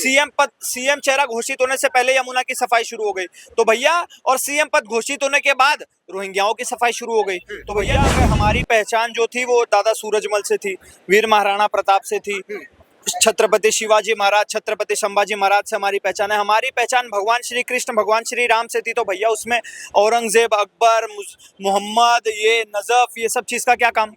CM चेहरा घोषित होने से पहले यमुना की सफाई शुरू हो गई। तो भैया और सीएम पद घोषित होने के बाद रोहिंग्याओं की सफाई शुरू हो गई। तो भैया अगर हमारी पहचान जो थी वो दादा सूरजमल से थी, वीर महाराणा प्रताप से थी, छत्रपति शिवाजी महाराज, छत्रपति संभाजी महाराज से हमारी पहचान है। हमारी पहचान भगवान श्री कृष्ण, भगवान श्री राम से थी। तो भैया उसमें औरंगजेब, अकबर, मोहम्मद, ये नजफ, ये सब चीज का क्या काम?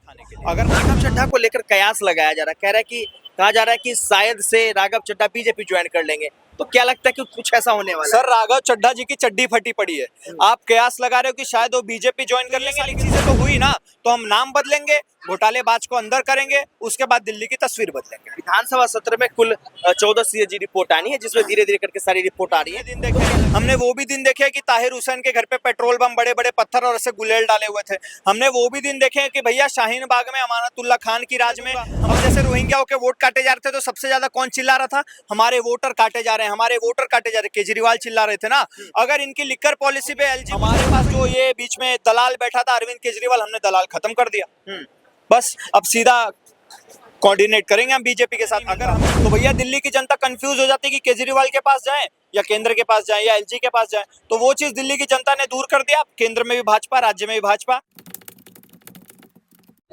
अगर राघव चड्ढा को लेकर कयास लगाया जा रहा है, कहा जा रहा है कि शायद से राघव चड्ढा बीजेपी ज्वाइन कर लेंगे, तो क्या लगता है कि कुछ ऐसा होने वाला है? सर, राघव चड्ढा जी की चड्डी फटी पड़ी है। आप कयास लगा रहे हो कि शायद वो बीजेपी ज्वाइन कर लेंगे, लेकिन चीजें तो हुई ना। तो हम नाम बदलेंगे, घोटालेबाज को अंदर करेंगे, उसके बाद दिल्ली की तस्वीर बदलेंगे। विधानसभा सत्र में कुल 14 सीएजी रिपोर्ट आनी है, जिसमें धीरे धीरे करके सारी रिपोर्ट आ रही है। दिन देखे हमने, वो भी दिन देखे कि ताहिर हुसैन के घर पे पेट्रोल बम, बड़े बड़े पत्थर और ऐसे गुलेल डाले हुए थे। हमने वो भी दिन देखे कि भैया शाहीन बाग में अमानतुल्लाह खान की राज में हम जैसे रोहिंग्याओं के वोट काटे जा रहे थे, तो सबसे ज्यादा कौन चिल्ला रहा था? हमारे वोटर काटे जा रहे हैं, हमारे वोटर काटे जा रहे हैं। केजरीवाल चिल्ला रहे थे ना। अगर इनकी लिकर पॉलिसी पे एलजी, हमारे पास जो ये बीच में दलाल बैठा था अरविंद केजरीवाल, हमने दलाल खत्म कर दिया। बस अब सीधा कोऑर्डिनेट करेंगे हम बीजेपी के साथ। अगर हम, तो भैया दिल्ली की जनता कंफ्यूज हो जाती है कि केजरीवाल के पास जाएं या केंद्र के पास जाएं या एलजी के पास जाएं। तो वो चीज दिल्ली की जनता ने दूर कर दिया। केंद्र में भी भाजपा, राज्य में भी भाजपा।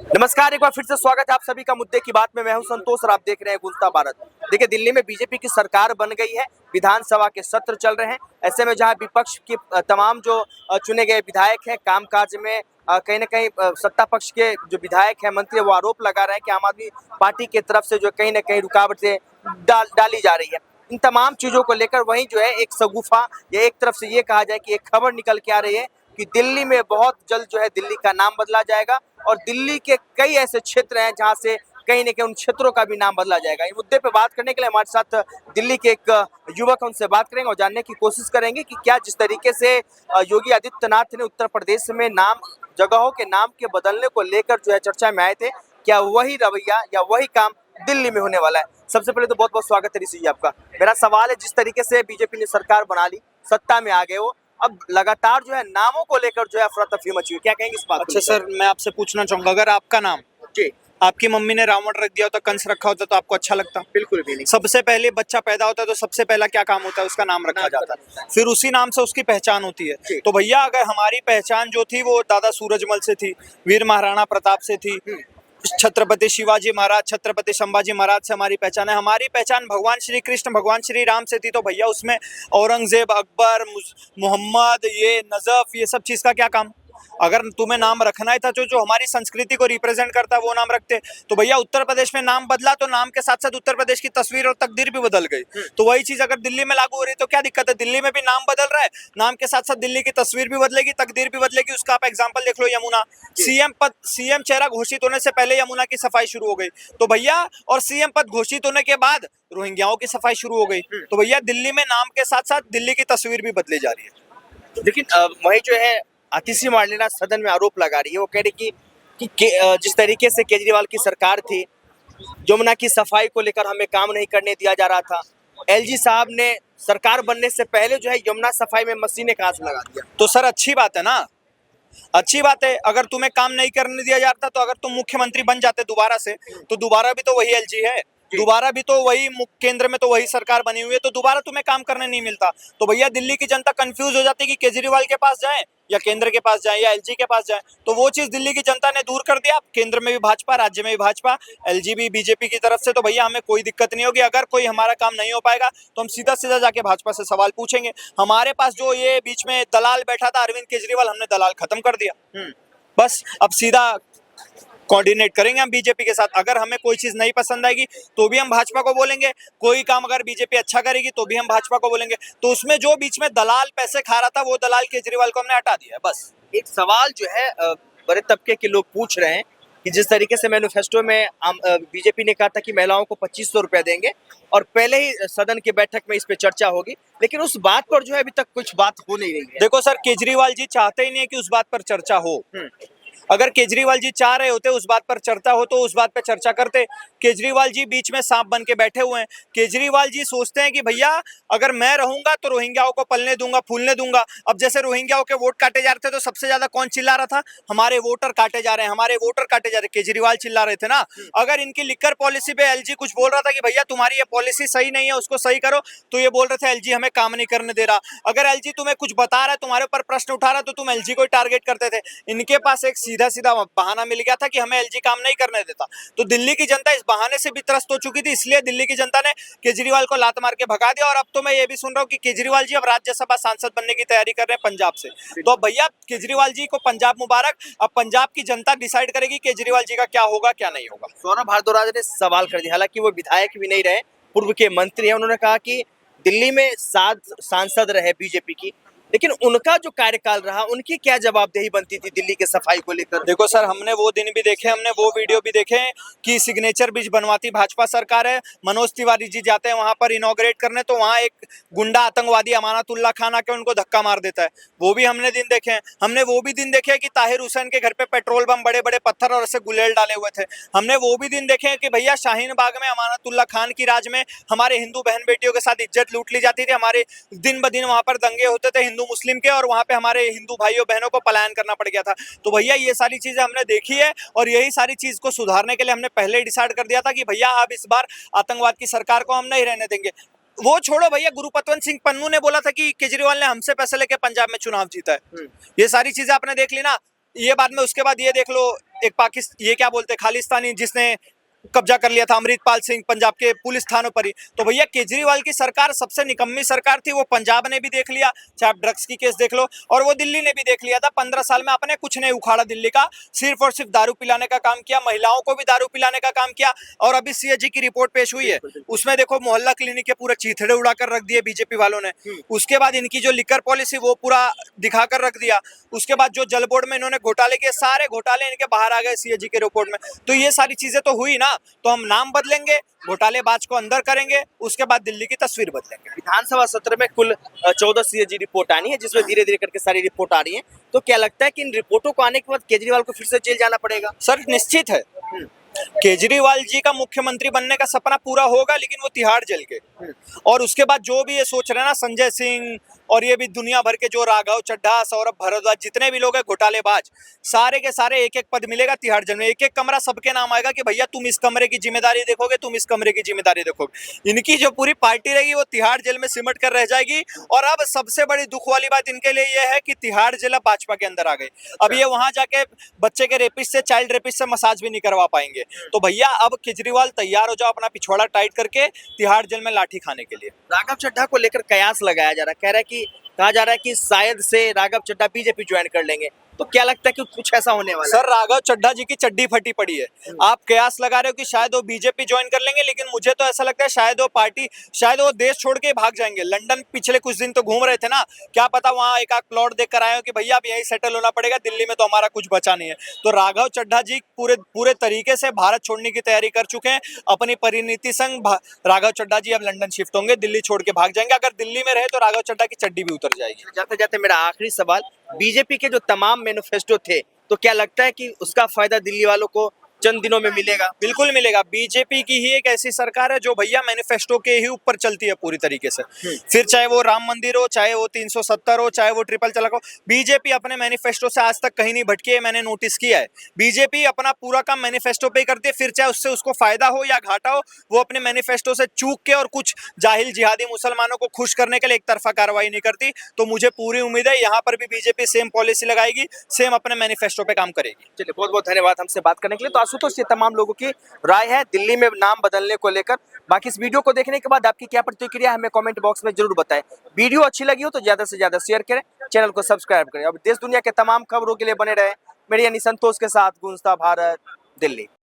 नमस्कार, एक बार फिर से स्वागत है आप सभी का मुद्दे की बात में। मैं हूं संतोष और आप देख रहे हैं गूंजता भारत। देखिए, दिल्ली में बीजेपी की सरकार बन गई है, विधानसभा के सत्र चल रहे हैं। ऐसे में जहां विपक्ष के तमाम जो चुने गए विधायक हैं, कामकाज में कहीं ना कहीं सत्ता पक्ष के जो विधायक हैं, मंत्री, वो आरोप लगा रहे हैं कि आम आदमी पार्टी की तरफ से जो कहीं ना कहीं रुकावटें डाली जा रही है। इन तमाम चीजों को लेकर वहीं जो है एक शगुफा या एक तरफ से ये कहा जाए कि एक खबर निकल के आ रही है कि दिल्ली में बहुत जल्द जो है दिल्ली का नाम बदला जाएगा और दिल्ली के कई ऐसे क्षेत्र हैं जहां से कहीं न कहीं उन क्षेत्रों का भी नाम बदला जाएगा। इस मुद्दे पे बात करने के लिए हमारे साथ दिल्ली के एक युवक हैं, उनसे बात करेंगे और जानने की कोशिश करेंगे कि क्या जिस तरीके से योगी आदित्यनाथ ने उत्तर प्रदेश में जगहों के नाम के बदलने को लेकर जो है चर्चा में आए थे, क्या वही रवैया या वही काम दिल्ली में होने वाला है? सबसे पहले तो बहुत बहुत स्वागत है ऋषि जी आपका। मेरा सवाल है, जिस तरीके से बीजेपी ने सरकार बना ली, सत्ता में आ गए हो, अब लगातार जो है नामों को लेकर जो है अफरा तफरी मची हुई, क्या कहेंगे इस बात? अच्छा सर, मैं आपसे पूछना चाहूंगा, अगर आपका नाम, जी, आपकी मम्मी ने रावण रख दिया होता, कंस रखा होता, तो आपको अच्छा लगता? बिल्कुल भी नहीं। सबसे पहले बच्चा पैदा होता है तो सबसे पहला क्या काम होता है? उसका नाम रखा जाता है, फिर उसी नाम से उसकी पहचान होती है। तो भैया अगर हमारी पहचान जो थी वो दादा सूरजमल से थी, वीर महाराणा प्रताप से थी, छत्रपति शिवाजी महाराज, छत्रपति संभाजी महाराज से हमारी पहचान है। हमारी पहचान भगवान श्री कृष्ण, भगवान श्री राम से थी। तो भैया उसमें औरंगजेब, अकबर, मोहम्मद, ये नजफ, ये सब चीज का क्या काम? अगर तुम्हें नाम रखना ही था जो हमारी संस्कृति को रिप्रेजेंट करता है वो नाम रखते। तो भैया उत्तर प्रदेश में नाम बदला तो नाम के साथ साथ उत्तर प्रदेश की तस्वीर और तकदीर भी बदल गई। तो वही चीज अगर दिल्ली में लागू हो रही है तो क्या दिक्कत है? दिल्ली में भी नाम बदल रहा है, नाम के साथ साथ दिल्ली की तस्वीर भी बदलेगी, तकदीर भी बदलेगी। उसका आप एग्जाम्पल देख लो, यमुना। सीएम चेहरा घोषित होने से पहले यमुना की सफाई शुरू हो गई। तो भैया और सीएम पद घोषित होने के बाद रोहिंग्याओं की सफाई शुरू हो गई। तो भैया दिल्ली में नाम के साथ साथ दिल्ली की तस्वीर भी बदली जा रही है। लेकिन वही जो है आतिशी मार्लेना सदन में आरोप लगा रही है, वो कह रही कि जिस तरीके से केजरीवाल की सरकार थी, यमुना की सफाई को लेकर हमें काम नहीं करने दिया जा रहा था। एलजी साहब ने सरकार बनने से पहले जो है यमुना सफाई में मशीनें कांच लगा दिया। तो सर अच्छी बात है ना, अच्छी बात है। अगर तुम्हें काम नहीं करने दिया जाता तो अगर तुम मुख्यमंत्री बन जाते दोबारा से, तो दोबारा भी तो वही एलजी है, दोबारा भी तो वही केंद्र में तो वही सरकार बनी हुई है, तो दोबारा तुम्हें काम करने नहीं मिलता। तो भैया दिल्ली की जनता कंफ्यूज हो जाती है कि केजरीवाल के पास जाएं या केंद्र के पास जाएं या एलजी के पास जाएं। तो वो चीज दिल्ली की जनता ने दूर कर दिया। केंद्र में भी भाजपा, राज्य में भी भाजपा, एलजी भी बीजेपी की तरफ से। तो भैया हमें कोई दिक्कत नहीं होगी। अगर कोई हमारा काम नहीं हो पाएगा तो हम सीधा सीधा जाके भाजपा से सवाल पूछेंगे। हमारे पास जो ये बीच में दलाल बैठा था अरविंद केजरीवाल, हमने दलाल खत्म कर दिया। बस अब सीधा कोऑर्डिनेट करेंगे हम बीजेपी के साथ। अगर हमें कोई चीज नहीं पसंद आएगी तो भी हम भाजपा को बोलेंगे, कोई काम अगर बीजेपी अच्छा करेगी तो भी हम भाजपा को बोलेंगे। तो उसमें जो बीच में दलाल पैसे खा रहा था वो दलाल केजरीवाल को हमने हटा दिया है। बस एक सवाल जो है बड़े तबके के लोग पूछ रहे हैं कि जिस तरीके से मैनिफेस्टो में बीजेपी ने कहा था कि महिलाओं को 2500 रुपया देंगे और पहले ही सदन की बैठक में इस पे चर्चा होगी, लेकिन उस बात पर जो है अभी तक कुछ बात हो नहीं रही है। देखो सर, केजरीवाल जी चाहते ही नहीं है कि उस बात पर चर्चा हो। अगर केजरीवाल जी चाह रहे होते उस बात पर चर्चा हो तो उस बात पर चर्चा करते। केजरीवाल जी बीच में सांप बन के बैठे हुए हैं। केजरीवाल जी सोचते हैं कि भैया अगर मैं रहूंगा तो रोहिंग्याओं को पलने दूंगा, फूलने दूंगा। अब जैसे रोहिंग्याओं के वोट काटे जा रहे थे तो सबसे ज्यादा कौन चिल्ला रहा था? हमारे वोटर काटे जा रहे हैं, हमारे वोटर काटे जा रहे हैं। केजरीवाल चिल्ला रहे थे ना। अगर इनकी लिकर पॉलिसी पे एलजी कुछ बोल रहा था कि भैया तुम्हारी ये पॉलिसी सही नहीं है, उसको सही करो, तो ये बोल रहे थे एलजी हमें काम नहीं करने दे रहा। अगर एलजी तुम्हें कुछ बता रहा है, तुम्हारे ऊपर प्रश्न उठा रहा है, तो तुम एलजी को ही टारगेट करते थे। इनके पास एक सीधा सीधा बहाना मिल गया था कि हमें एलजी काम नहीं करने देता। तो दिल्ली की जनता इस बहाने से भी त्रस्त हो चुकी थी, इसलिए दिल्ली की जनता ने केजरीवाल को लात मार के भगा दिया। और अब तो मैं ये भी सुन रहा हूँ कि केजरीवाल जी अब राज्यसभा सांसद बनने की तैयारी कर रहे हैं पंजाब से। तो अब भैया केजरीवाल जी को पंजाब मुबारक। अब पंजाब की जनता डिसाइड करेगी केजरीवाल जी का क्या होगा क्या नहीं होगा। सौरभ भारद्वाज ने सवाल कर दिया, हालांकि वो विधायक भी नहीं रहे, पूर्व के मंत्री हैं। उन्होंने कहा कि दिल्ली में 7 सांसद रहे बीजेपी की, लेकिन उनका जो कार्यकाल रहा, उनकी क्या जवाबदेही बनती थी दिल्ली के सफाई को लेकर? देखो सर, हमने वो दिन भी देखे, हमने वो वीडियो भी देखे कि सिग्नेचर ब्रिज बनवाती भाजपा सरकार है। मनोज तिवारी जी जाते हैं वहां पर इनॉग्रेट करने, तो वहां एक गुंडा आतंकवादी अमानतुल्लाह खान आके उनको धक्का मार देता है। वो भी हमने दिन देखे हैं। हमने वो भी दिन देखे हैं कि ताहिर हुसैन के घर पे पेट्रोल बम, बड़े बड़े पत्थर और ऐसे गुलेल डाले हुए थे। हमने वो भी दिन देखे हैं कि भैया शाहीन बाग में अमानतुल्लाह खान की राज में हमारे हिंदू बहन बेटियों के साथ इज्जत लूट ली जाती थी। हमारे दिन ब दिन वहां पर दंगे होते थे हिंदू मुस्लिम के, और वहां पे हमारे हिंदू भाइयों बहनों को पलायन करना पड़ गया था। तो भैया ये सारी चीजें हमने देखी है, और यही सारी चीज को सुधारने के लिए हमने पहले ही डिसाइड कर दिया था कि भैया अब इस बार आतंकवाद की सरकार को हम नहीं रहने देंगे। वो छोड़ो भैया, गुरुपतवंत सिंह पन्नू ने बोला था कि केजरीवाल ने हमसे पैसे लेके पंजाब में चुनाव जीता है। ये सारी चीजें आपने देख ली ना। ये बाद में उसके बाद ये देख लो, एक पाकिस्तान, ये क्या बोलते हैं, खालिस्तानी, जिसने कब्जा कर लिया था अमृतपाल सिंह पंजाब के पुलिस थानों पर ही। तो भैया केजरीवाल की सरकार सबसे निकम्मी सरकार थी। वो पंजाब ने भी देख लिया, चाहे आप ड्रग्स की केस देख लो, और वो दिल्ली ने भी देख लिया था। 15 साल में आपने कुछ नहीं उखाड़ा दिल्ली का, सिर्फ और सिर्फ दारू पिलाने का काम किया, महिलाओं को भी दारू पिलाने का काम किया। और अभी सीएजी की रिपोर्ट पेश हुई है, उसमें देखो मोहल्ला क्लिनिक के पूरे चीथड़े उड़ाकर रख दिए बीजेपी वालों ने। उसके बाद इनकी जो लिकर पॉलिसी वो पूरा दिखाकर रख दिया। उसके बाद जो जल बोर्ड में इन्होंने घोटाले किए, सारे घोटाले इनके बाहर आ गए सीएजी के रिपोर्ट में। तो ये सारी चीजें तो हुई ना। तो हम नाम बदलेंगे, घोटालेबाज को अंदर करेंगे, उसके बाद दिल्ली की तस्वीर बदलेंगे। विधानसभा सत्र में कुल 14 सीएजी रिपोर्ट आनी है, जिसमें धीरे धीरे करके सारी रिपोर्ट आ रही है। तो क्या लगता है कि इन रिपोर्टों को आने के बाद केजरीवाल को फिर से जेल जाना पड़ेगा? सर निश्चित है, केजरीवाल जी का मुख्यमंत्री बनने का सपना पूरा होगा, लेकिन वो तिहाड़ जेल के। और उसके बाद जो भी ये सोच रहे हैं ना, संजय सिंह और ये भी दुनिया भर के जो राघव चड्ढा, सौरभ भारद्वाज, जितने भी लोग हैं घोटालेबाज, सारे के सारे एक एक पद मिलेगा तिहाड़ जेल में। एक एक कमरा सबके नाम आएगा कि भैया तुम इस कमरे की जिम्मेदारी देखोगे, तुम इस कमरे की जिम्मेदारी देखोगे। इनकी जो पूरी पार्टी रहेगी वो तिहाड़ जेल में सिमट कर रह जाएगी। और अब सबसे बड़ी दुख वाली बात इनके लिए यह है कि तिहाड़ जेल अब भाजपा के अंदर आ गई। अब ये वहां जाके बच्चे के रेपिस्ट से, चाइल्ड रेपिस्ट से मसाज भी नहीं करवा पाएंगे। तो भैया अब केजरीवाल तैयार हो जाओ अपना पिछवाड़ा टाइट करके तिहाड़ जेल में लाठी खाने के लिए। राघव चड्ढा को लेकर कयास लगाया जा रहा है, कहा जा रहा है कि शायद से राघव चड्ढा बीजेपी ज्वाइन कर लेंगे। तो क्या लगता है कि कुछ ऐसा होने वाला है? सर राघव चड्ढा जी की चड्डी फटी पड़ी है। आप कयास लगा रहे हो कि शायद वो बीजेपी ज्वाइन कर लेंगे, लेकिन मुझे तो ऐसा लगता है शायद वो देश छोड़ के भाग जाएंगे। लंदन पिछले कुछ दिन तो घूम रहे थे ना, क्या पता वहां एक आध प्लॉट देख कर आए हो कि भैया अब यही सेटल होना पड़ेगा, दिल्ली में तो हमारा कुछ बचा नहीं है। तो राघव चड्ढा जी पूरे तरीके से भारत छोड़ने की तैयारी कर चुके हैं। अपनी परिणति संग राघव चड्ढा जी अब लंदन शिफ्ट होंगे, दिल्ली छोड़ के भाग जाएंगे। अगर दिल्ली में रहे तो राघव चड्ढा की चड्डी भी उतर जाएगी। जाते जाते मेरा आखिरी सवाल, बीजेपी के जो तमाम मैनिफेस्टो थे, तो क्या लगता है कि उसका फायदा दिल्ली वालों को चंद दिनों में मिलेगा? बिल्कुल मिलेगा। बीजेपी की ही एक ऐसी सरकार है जो भैया मैनिफेस्टो के ही ऊपर चलती है पूरी तरीके से। फिर चाहे वो राम मंदिर हो, चाहे वो 370 हो, चाहे वो ट्रिपल तलाक हो, बीजेपी अपने मैनिफेस्टो से आज तक कहीं नहीं भटकी है, मैंने नोटिस किया है। बीजेपी अपना पूरा काम मैनिफेस्टो पे ही करती है, फिर चाहे उससे उसको फायदा हो या घाटा हो, वो अपने मैनिफेस्टो से चूक के और कुछ जाहिल जिहादी मुसलमानों को खुश करने के लिए एक तरफा कार्रवाई नहीं करती। तो मुझे पूरी उम्मीद है यहाँ पर भी बीजेपी सेम पॉलिसी लगाएगी, सेम अपने मैनिफेस्टो पे काम करेगी। चलिए, बहुत बहुत धन्यवाद हमसे बात करने के लिए। तो आशुतोष, ये तमाम लोगों की राय है दिल्ली में नाम बदलने को लेकर। बाकी इस वीडियो को देखने के बाद आपकी क्या प्रतिक्रिया है, हमें कमेंट बॉक्स में जरूर बताएं। वीडियो अच्छी लगी हो तो ज्यादा से ज्यादा शेयर करें, चैनल को सब्सक्राइब करें। अब देश दुनिया के तमाम खबरों के लिए बने रहे मेरे यानी संतोष के साथ गूंजता भारत, दिल्ली।